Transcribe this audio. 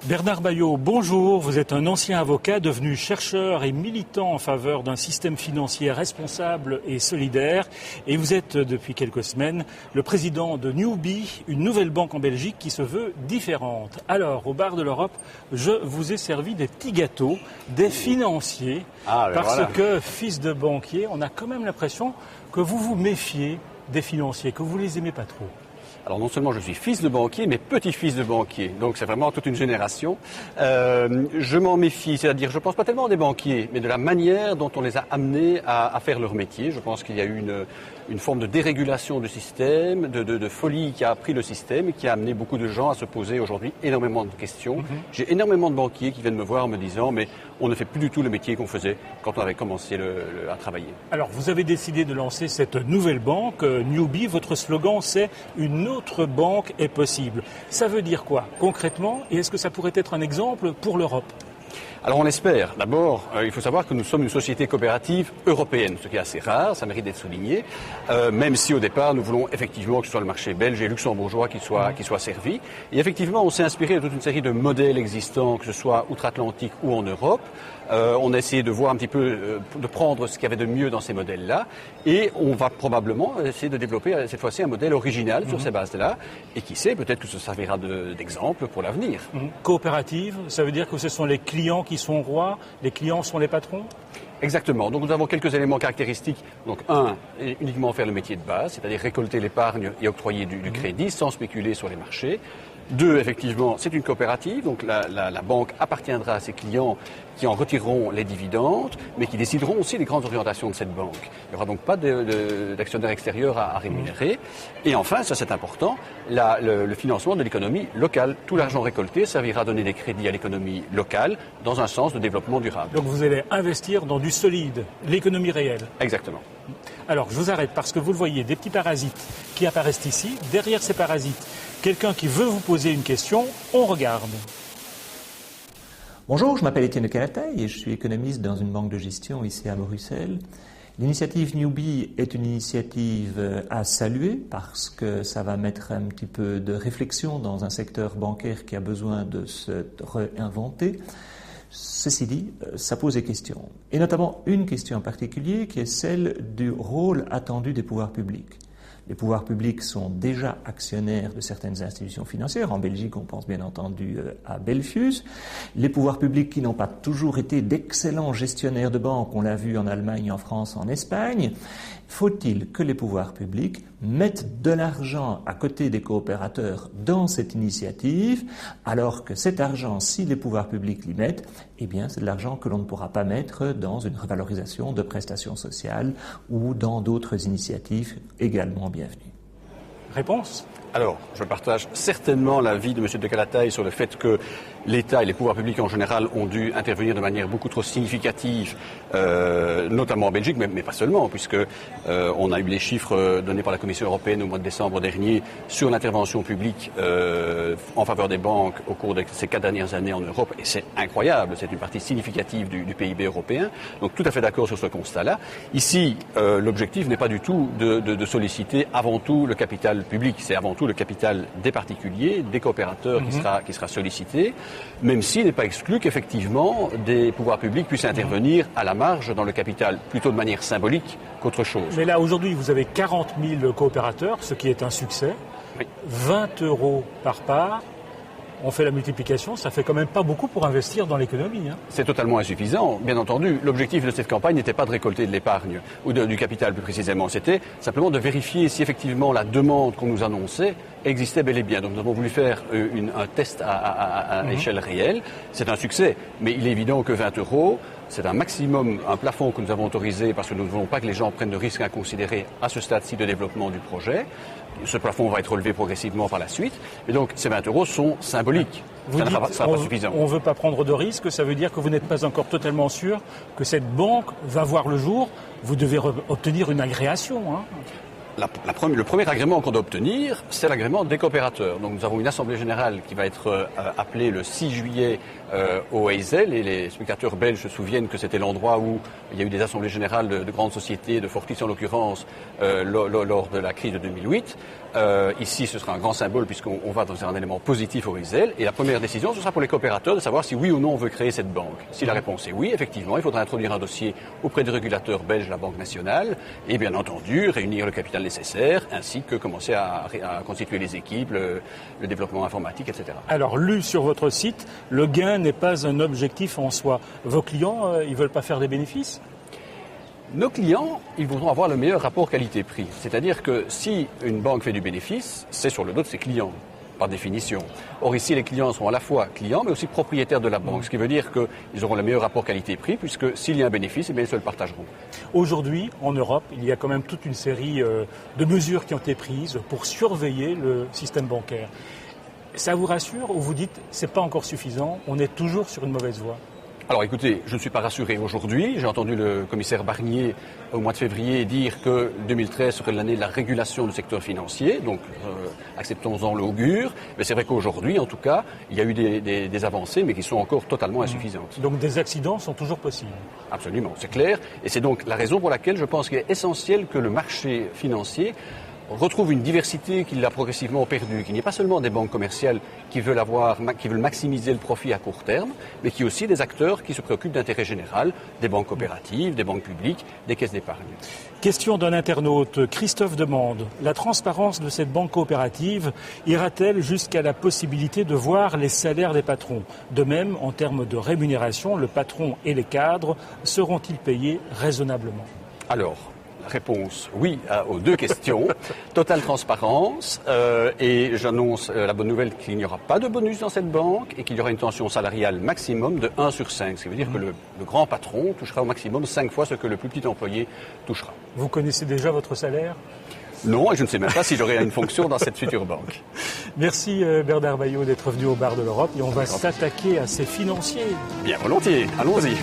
Bernard Bayot, bonjour. Vous êtes un ancien avocat devenu chercheur et militant en faveur d'un système financier responsable et solidaire. Et vous êtes depuis quelques semaines le président de Newbie, une nouvelle banque en Belgique qui se veut différente. Alors, au bar de l'Europe, je vous ai servi des petits gâteaux, des financiers, parce que, fils de banquier, on a quand même l'impression que vous vous méfiez des financiers, que vous les aimez pas trop. Alors non seulement je suis fils de banquier, mais petit-fils de banquier. Donc c'est vraiment toute une génération. Je m'en méfie, c'est-à-dire je ne pense pas tellement des banquiers, mais de la manière dont on les a amenés à faire leur métier. Je pense qu'il y a eu une forme de dérégulation du système, de folie qui a pris le système et qui a amené beaucoup de gens à se poser aujourd'hui énormément de questions. J'ai énormément de banquiers qui viennent me voir en me disant mais on ne fait plus du tout le métier qu'on faisait quand on avait commencé à travailler. Alors vous avez décidé de lancer cette nouvelle banque, Newbie. Votre slogan c'est « Une autre banque est possible ». Ça veut dire quoi concrètement et est-ce que ça pourrait être un exemple pour l'Europe ? Alors on l'espère. D'abord, il faut savoir que nous sommes une société coopérative européenne, ce qui est assez rare, ça mérite d'être souligné, même si au départ nous voulons effectivement que ce soit le marché belge et luxembourgeois qui soit servi. Et effectivement, on s'est inspiré de toute une série de modèles existants, que ce soit outre-Atlantique ou en Europe. On a essayé de voir un petit peu, de prendre ce qu'il y avait de mieux dans ces modèles-là, et on va probablement essayer de développer cette fois-ci un modèle original sur ces bases-là, et qui sait, peut-être que ça servira d'exemple pour l'avenir. Coopérative, ça veut dire que ce sont les clients qui sont rois, les clients sont les patrons ? Exactement. Donc nous avons quelques éléments caractéristiques. Donc un, uniquement faire le métier de base, c'est-à-dire récolter l'épargne et octroyer du crédit sans spéculer sur les marchés. Deux, effectivement, c'est une coopérative, donc la banque appartiendra à ses clients qui en retireront les dividendes, mais qui décideront aussi des grandes orientations de cette banque. Il n'y aura donc pas d'actionnaire extérieur à rémunérer. Et enfin, ça c'est important, le financement de l'économie locale. Tout l'argent récolté servira à donner des crédits à l'économie locale dans un sens de développement durable. Donc vous allez investir dans du solide, l'économie réelle. Exactement. Alors je vous arrête parce que vous le voyez, des petits parasites qui apparaissent ici. Derrière ces parasites, quelqu'un qui veut vous poser une question, on regarde. Bonjour, je m'appelle Étienne de Canataille et je suis économiste dans une banque de gestion ici à Bruxelles. L'initiative Newbie est une initiative à saluer parce que ça va mettre un petit peu de réflexion dans un secteur bancaire qui a besoin de se réinventer. Ceci dit, ça pose des questions, et notamment une question en particulier qui est celle du rôle attendu des pouvoirs publics. Les pouvoirs publics sont déjà actionnaires de certaines institutions financières. En Belgique, on pense bien entendu à Belfius. Les pouvoirs publics qui n'ont pas toujours été d'excellents gestionnaires de banques, on l'a vu en Allemagne, en France, en Espagne. Faut-il que les pouvoirs publics mettent de l'argent à côté des coopérateurs dans cette initiative, alors que cet argent, si les pouvoirs publics l'y mettent, eh bien c'est de l'argent que l'on ne pourra pas mettre dans une revalorisation de prestations sociales ou dans d'autres initiatives également bienvenues. Réponse ? Alors, je partage certainement l'avis de M. de Canataille sur le fait que l'État et les pouvoirs publics en général ont dû intervenir de manière beaucoup trop significative, notamment en Belgique, mais pas seulement, puisque on a eu les chiffres donnés par la Commission européenne au mois de décembre dernier sur l'intervention publique en faveur des banques au cours de ces 4 dernières années en Europe, et c'est incroyable, c'est une partie significative du PIB européen, donc tout à fait d'accord sur ce constat-là. Ici, l'objectif n'est pas du tout de solliciter avant tout le capital public, c'est avant tout le capital des particuliers, des coopérateurs qui sera sollicité, même s'il n'est pas exclu qu'effectivement des pouvoirs publics puissent intervenir à la marge dans le capital, plutôt de manière symbolique qu'autre chose. Mais là, aujourd'hui, vous avez 40 000 coopérateurs, ce qui est un succès. Oui. 20 € par part. On fait la multiplication, ça fait quand même pas beaucoup pour investir dans l'économie. C'est totalement insuffisant. Bien entendu, l'objectif de cette campagne n'était pas de récolter de l'épargne, ou du capital plus précisément. C'était simplement de vérifier si effectivement la demande qu'on nous annonçait existait bel et bien. Donc nous avons voulu faire un test à échelle réelle. C'est un succès, mais il est évident que 20 €, c'est un maximum, un plafond que nous avons autorisé parce que nous ne voulons pas que les gens prennent de risques inconsidérés à ce stade-ci de développement du projet. Ce plafond va être relevé progressivement par la suite. Et donc, ces 20 € sont symboliques. Vous dites, ça sera pas suffisant. On ne veut pas prendre de risques, ça veut dire que vous n'êtes pas encore totalement sûr que cette banque va voir le jour. Vous devez obtenir une agréation. le premier agrément qu'on doit obtenir, c'est l'agrément des coopérateurs. Donc nous avons une assemblée générale qui va être appelée le 6 juillet au Heysel, et les spectateurs belges se souviennent que c'était l'endroit où il y a eu des assemblées générales de grandes sociétés, de Fortis en l'occurrence, lors de la crise de 2008. Ici, ce sera un grand symbole puisqu'on va dans un élément positif au Heysel. Et la première décision, ce sera pour les coopérateurs de savoir si oui ou non on veut créer cette banque. Si la réponse est oui, effectivement, il faudra introduire un dossier auprès du régulateur belge, la Banque nationale, et bien entendu réunir le capital nécessaire, ainsi que commencer à constituer les équipes, le développement informatique, etc. Alors, lu sur votre site, le gain n'est pas un objectif en soi. Vos clients, ils veulent pas faire des bénéfices ? Nos clients, ils voudront avoir le meilleur rapport qualité-prix. C'est-à-dire que si une banque fait du bénéfice, c'est sur le dos de ses clients, par définition. Or ici, les clients sont à la fois clients, mais aussi propriétaires de la banque, ce qui veut dire qu'ils auront le meilleur rapport qualité-prix, puisque s'il y a un bénéfice, eh bien, ils se le partageront. Aujourd'hui, en Europe, il y a quand même toute une série de mesures qui ont été prises pour surveiller le système bancaire. Ça vous rassure ou vous dites c'est pas encore suffisant, on est toujours sur une mauvaise voie ? Alors écoutez, je ne suis pas rassuré aujourd'hui. J'ai entendu le commissaire Barnier au mois de février dire que 2013 serait l'année de la régulation du secteur financier, donc acceptons-en l'augure. Mais c'est vrai qu'aujourd'hui, en tout cas, il y a eu des avancées, mais qui sont encore totalement insuffisantes. Donc des accidents sont toujours possibles ? Absolument, c'est clair. Et c'est donc la raison pour laquelle je pense qu'il est essentiel que le marché financier retrouve une diversité qu'il a progressivement perdue, qu'il n'y ait pas seulement des banques commerciales qui veulent maximiser le profit à court terme, mais qu'il y ait aussi des acteurs qui se préoccupent d'intérêt général, des banques coopératives, des banques publiques, des caisses d'épargne. Question d'un internaute, Christophe demande, la transparence de cette banque coopérative ira-t-elle jusqu'à la possibilité de voir les salaires des patrons ? De même, en termes de rémunération, le patron et les cadres seront-ils payés raisonnablement ? Alors, réponse oui aux deux questions. Totale transparence et j'annonce la bonne nouvelle qu'il n'y aura pas de bonus dans cette banque et qu'il y aura une tension salariale maximum de 1 sur 5. Ce qui veut dire que le grand patron touchera au maximum 5 fois ce que le plus petit employé touchera. Vous connaissez déjà votre salaire ? Non, et je ne sais même pas si j'aurai une fonction dans cette future banque. Merci Bernard Baillot d'être venu au Bar de l'Europe et on va s'attaquer à ces financiers. Bien volontiers, allons-y.